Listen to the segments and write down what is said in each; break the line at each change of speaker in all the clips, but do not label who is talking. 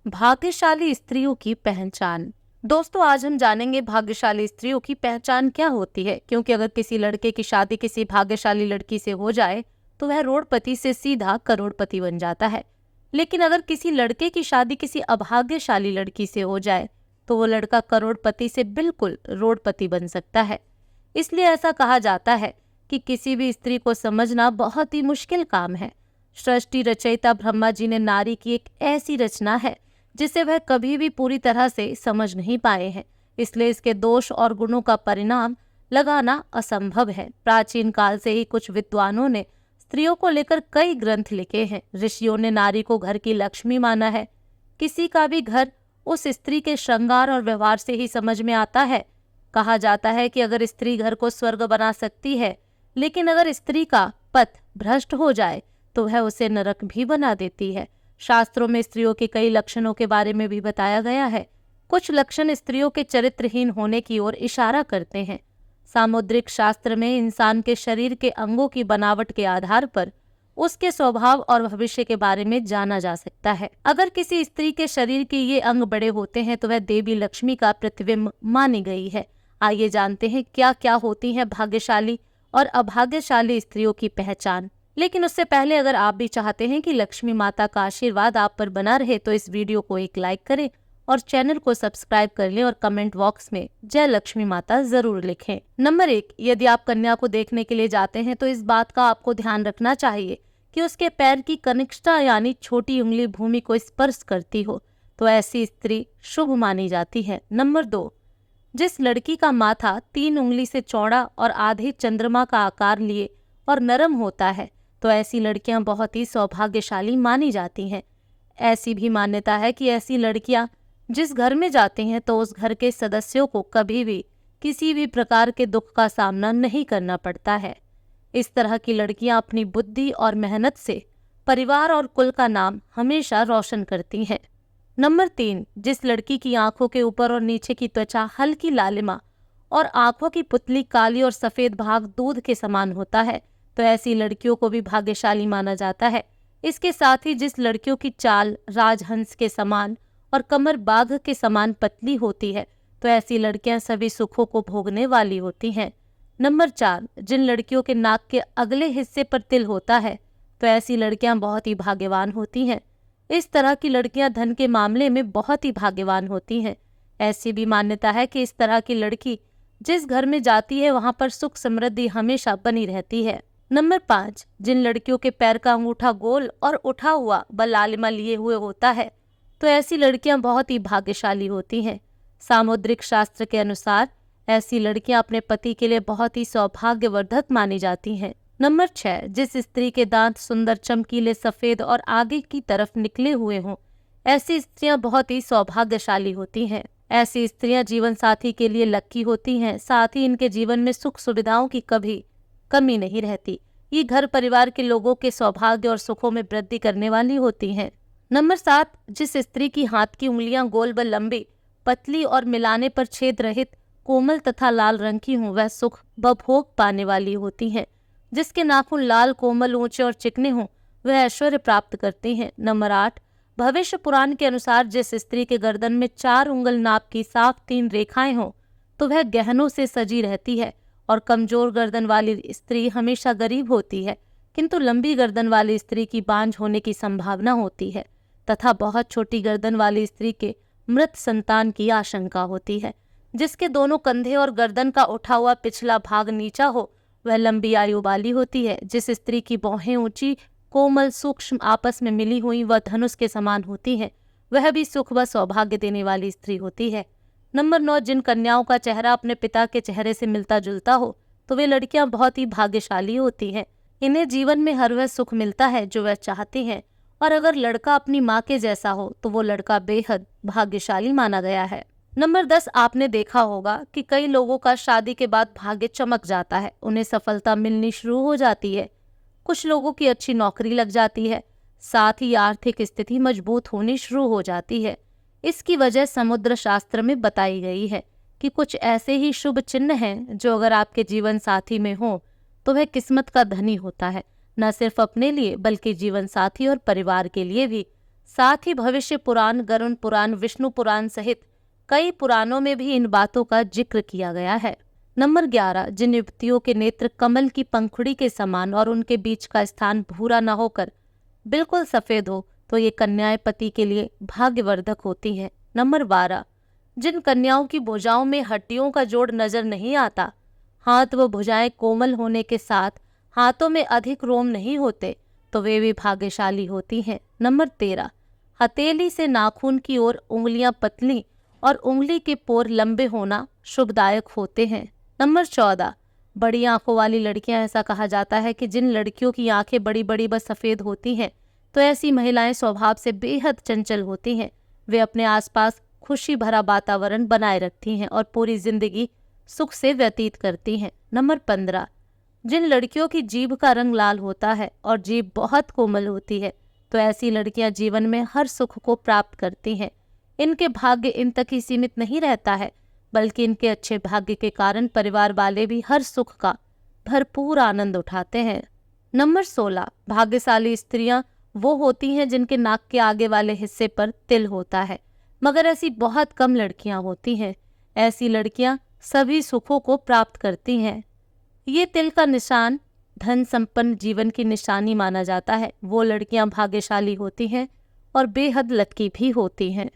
भाग्यशाली स्त्रियों की पहचान। दोस्तों, आज हम जानेंगे भाग्यशाली स्त्रियों की पहचान क्या होती है, क्योंकि अगर किसी लड़के की शादी किसी भाग्यशाली लड़की से हो जाए तो वह रोड़पति से सीधा करोड़पति बन जाता है। लेकिन अगर किसी लड़के की शादी किसी अभाग्यशाली लड़की से हो जाए तो वो लड़का करोड़पति से बिल्कुल रोड़पति बन सकता है। इसलिए ऐसा कहा जाता है कि किसी भी स्त्री को समझना बहुत ही मुश्किल काम है। सृष्टि रचयिता ब्रह्मा जी ने नारी की एक ऐसी रचना है जिसे वह कभी भी पूरी तरह से समझ नहीं पाए हैं, इसलिए इसके दोष और गुणों का परिणाम लगाना असंभव है। प्राचीन काल से ही कुछ विद्वानों ने स्त्रियों को लेकर कई ग्रंथ लिखे हैं। ऋषियों ने नारी को घर की लक्ष्मी माना है। किसी का भी घर उस स्त्री के श्रृंगार और व्यवहार से ही समझ में आता है। कहा जाता है कि अगर स्त्री घर को स्वर्ग बना सकती है, लेकिन अगर स्त्री का पथ भ्रष्ट हो जाए तो वह उसे नरक भी बना देती है। शास्त्रों में स्त्रियों के कई लक्षणों के बारे में भी बताया गया है। कुछ लक्षण स्त्रियों के चरित्रहीन होने की ओर इशारा करते हैं। सामुद्रिक शास्त्र में इंसान के शरीर के अंगों की बनावट के आधार पर उसके स्वभाव और भविष्य के बारे में जाना जा सकता है। अगर किसी स्त्री के शरीर के ये अंग बड़े होते हैं तो वह देवी लक्ष्मी का प्रतिबिंब मानी गई है। आइए जानते हैं क्या क्या होती है भाग्यशाली और अभाग्यशाली स्त्रियों की पहचान। लेकिन उससे पहले अगर आप भी चाहते हैं कि लक्ष्मी माता का आशीर्वाद आप पर बना रहे तो इस वीडियो को एक लाइक करें और चैनल को सब्सक्राइब कर लें और कमेंट बॉक्स में जय लक्ष्मी माता जरूर लिखें। नंबर 1, यदि आप कन्या को देखने के लिए जाते हैं तो इस बात का आपको ध्यान रखना चाहिए कि उसके पैर की कनिष्ठा यानी छोटी उंगली भूमि को स्पर्श करती हो तो ऐसी स्त्री शुभ मानी जाती है। नंबर 2, जिस लड़की का माथा 3 उंगली से चौड़ा और आधे चंद्रमा का आकार लिए और नरम होता है तो ऐसी लड़कियां बहुत ही सौभाग्यशाली मानी जाती हैं। ऐसी भी मान्यता है कि ऐसी लड़कियां जिस घर में जाती हैं तो उस घर के सदस्यों को कभी भी किसी भी प्रकार के दुख का सामना नहीं करना पड़ता है। इस तरह की लड़कियां अपनी बुद्धि और मेहनत से परिवार और कुल का नाम हमेशा रोशन करती हैं। नंबर 3, जिस लड़की की आंखों के ऊपर और नीचे की त्वचा हल्की लालिमा और आंखों की पुतली काली और सफेद भाग दूध के समान होता है तो ऐसी लड़कियों को भी भाग्यशाली माना जाता है। इसके साथ ही जिस लड़कियों की चाल राजहंस के समान और कमर बाघ के समान पतली होती है तो ऐसी लड़कियां सभी सुखों को भोगने वाली होती हैं। नंबर 4, जिन लड़कियों के नाक के अगले हिस्से पर तिल होता है तो ऐसी लड़कियां बहुत ही भाग्यवान होती हैं। इस तरह की लड़कियां धन के मामले में बहुत ही भाग्यवान होती हैं। ऐसी भी मान्यता है कि इस तरह की लड़की जिस घर में जाती है वहां पर सुख समृद्धि हमेशा बनी रहती है। नंबर 5, जिन लड़कियों के पैर का अंगूठा गोल और उठा हुआ व लालिमा लिए हुए होता है तो ऐसी लड़कियां बहुत ही भाग्यशाली होती हैं। सामुद्रिक शास्त्र के अनुसार ऐसी लड़कियां अपने पति के लिए बहुत ही सौभाग्यवर्धक मानी जाती हैं। नंबर 6, जिस स्त्री के दांत सुंदर चमकीले सफेद और आगे की तरफ निकले हुए हों ऐसी स्त्रियां बहुत ही सौभाग्यशाली होती हैं। ऐसी स्त्रियां जीवन साथी के लिए लक्की होती हैं। साथ ही इनके जीवन में सुख सुविधाओं की कभी कमी नहीं रहती। ये घर परिवार के लोगों के सौभाग्य और सुखों में वृद्धि करने वाली होती हैं। नंबर 7, जिस स्त्री की हाथ की उंगलियां गोल व लंबी, पतली और मिलाने पर छेद रहित, कोमल तथा लाल रंग की हों वह सुख व भोग पाने वाली होती हैं। जिसके नाखून लाल, कोमल, ऊंचे और चिकने हों वह ऐश्वर्य प्राप्त करती हैं। नंबर 8, भविष्य पुराण के अनुसार जिस स्त्री के गर्दन में 4 उंगल नाप की साफ 3 रेखाएं हों तो वह गहनों से सजी रहती है। और कमजोर गर्दन वाली स्त्री हमेशा गरीब होती है, किंतु लंबी गर्दन वाली स्त्री की बांझ होने की संभावना होती है तथा बहुत छोटी गर्दन वाली स्त्री के मृत संतान की आशंका होती है। जिसके दोनों कंधे और गर्दन का उठा हुआ पिछला भाग नीचा हो वह लंबी आयु वाली होती है। जिस स्त्री की भौहें ऊंची, कोमल, सूक्ष्म, आपस में मिली हुई व धनुष के समान होती है वह भी सुख व सौभाग्य देने वाली स्त्री होती है। नंबर 9, जिन कन्याओं का चेहरा अपने पिता के चेहरे से मिलता जुलता हो तो वे लड़कियां बहुत ही भाग्यशाली होती हैं। इन्हें जीवन में हर वह सुख मिलता है जो वह चाहती हैं। और अगर लड़का अपनी माँ के जैसा हो तो वो लड़का बेहद भाग्यशाली माना गया है। नंबर 10, आपने देखा होगा कि कई लोगों का शादी के बाद भाग्य चमक जाता है, उन्हें सफलता मिलनी शुरू हो जाती है, कुछ लोगों की अच्छी नौकरी लग जाती है, साथ ही आर्थिक स्थिति मजबूत होनी शुरू हो जाती है। इसकी वजह समुद्र शास्त्र में बताई गई है कि कुछ ऐसे ही शुभ चिन्ह हैं जो अगर आपके जीवन साथी में हो तो वह किस्मत का धनी होता है, न सिर्फ अपने लिए बल्कि जीवन साथी और परिवार के लिए भी। साथ ही भविष्य पुराण, गरुड़ पुराण, विष्णु पुराण सहित कई पुराणों में भी इन बातों का जिक्र किया गया है। नंबर 11, जिन युवतियों के नेत्र कमल की पंखुड़ी के समान और उनके बीच का स्थान भूरा न होकर बिल्कुल सफेद हो, तो ये कन्याएं पति के लिए भाग्यवर्धक होती हैं। नंबर 12, जिन कन्याओं की भुजाओं में हड्डियों का जोड़ नजर नहीं आता, हाथ व भुजाएं कोमल होने के साथ हाथों में अधिक रोम नहीं होते, तो वे भी भाग्यशाली होती हैं। नंबर 13, हथेली से नाखून की ओर उंगलियां पतली और उंगली के पोर लंबे होना शुभदायक होते हैं। नंबर 14, बड़ी आंखों वाली लड़कियां, ऐसा कहा जाता है कि जिन लड़कियों की आंखें बड़ी बड़ी व सफेद होती हैं, तो ऐसी महिलाएं स्वभाव से बेहद चंचल होती हैं। वे अपने आसपास खुशी भरा वातावरण बनाए रखती हैं और पूरी जिंदगी सुख से व्यतीत करती हैं। नंबर 15, जिन लड़कियों की जीभ का रंग लाल होता है और जीभ बहुत कोमल होती है, तो ऐसी लड़कियां जीवन में हर सुख को प्राप्त करती हैं। इनके भाग्य इन तक ही सीमित नहीं रहता है, बल्कि इनके अच्छे भाग्य के कारण परिवार वाले भी हर सुख का भरपूर आनंद उठाते हैं। नंबर 16, भाग्यशाली स्त्रियां वो होती हैं जिनके नाक के आगे वाले हिस्से पर तिल होता है, मगर ऐसी बहुत कम लड़कियां होती हैं। ऐसी लड़कियां सभी सुखों को प्राप्त करती हैं। ये तिल का निशान धन संपन्न जीवन की निशानी माना जाता है। वो लड़कियां भाग्यशाली होती हैं और बेहद लकी भी होती हैं।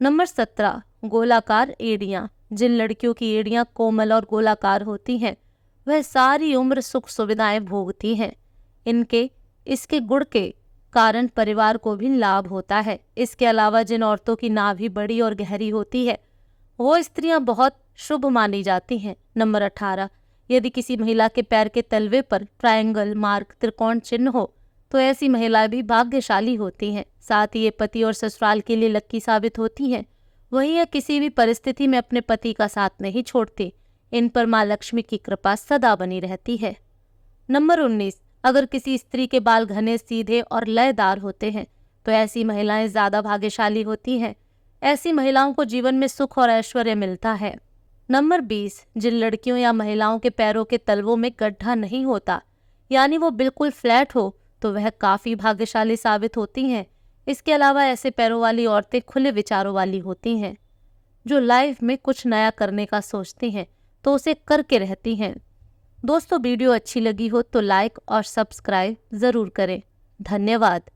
नंबर 17, गोलाकार एड़ियां, जिन लड़कियों की एड़ियां कोमल और गोलाकार होती हैं, वह सारी उम्र सुख सुविधाएं भोगती हैं। इसके गुण के कारण परिवार को भी लाभ होता है। इसके अलावा जिन औरतों की नाभि बड़ी और गहरी होती है, वो स्त्रियां बहुत शुभ मानी जाती हैं। नंबर 18, यदि किसी महिला के पैर के तलवे पर ट्रायंगल मार्क, त्रिकोण चिन्ह हो, तो ऐसी महिलाएं भी भाग्यशाली होती हैं। साथ ही ये पति और ससुराल के लिए लक्की साबित होती हैं। वहीं यह किसी भी परिस्थिति में अपने पति का साथ नहीं छोड़ती। इन पर माँ लक्ष्मी की कृपा सदा बनी रहती है। नंबर 19, अगर किसी स्त्री के बाल घने, सीधे और लयदार होते हैं, तो ऐसी महिलाएं ज्यादा भाग्यशाली होती हैं। ऐसी महिलाओं को जीवन में सुख और ऐश्वर्य मिलता है। नंबर 20, जिन लड़कियों या महिलाओं के पैरों के तलवों में गड्ढा नहीं होता, यानी वो बिल्कुल फ्लैट हो, तो वह काफी भाग्यशाली साबित होती हैं। इसके अलावा ऐसे पैरों वाली औरतें खुले विचारों वाली होती हैं, जो लाइफ में कुछ नया करने का सोचती हैं, तो उसे करके रहती हैं। दोस्तों, वीडियो अच्छी लगी हो तो लाइक और सब्सक्राइब जरूर करें। धन्यवाद।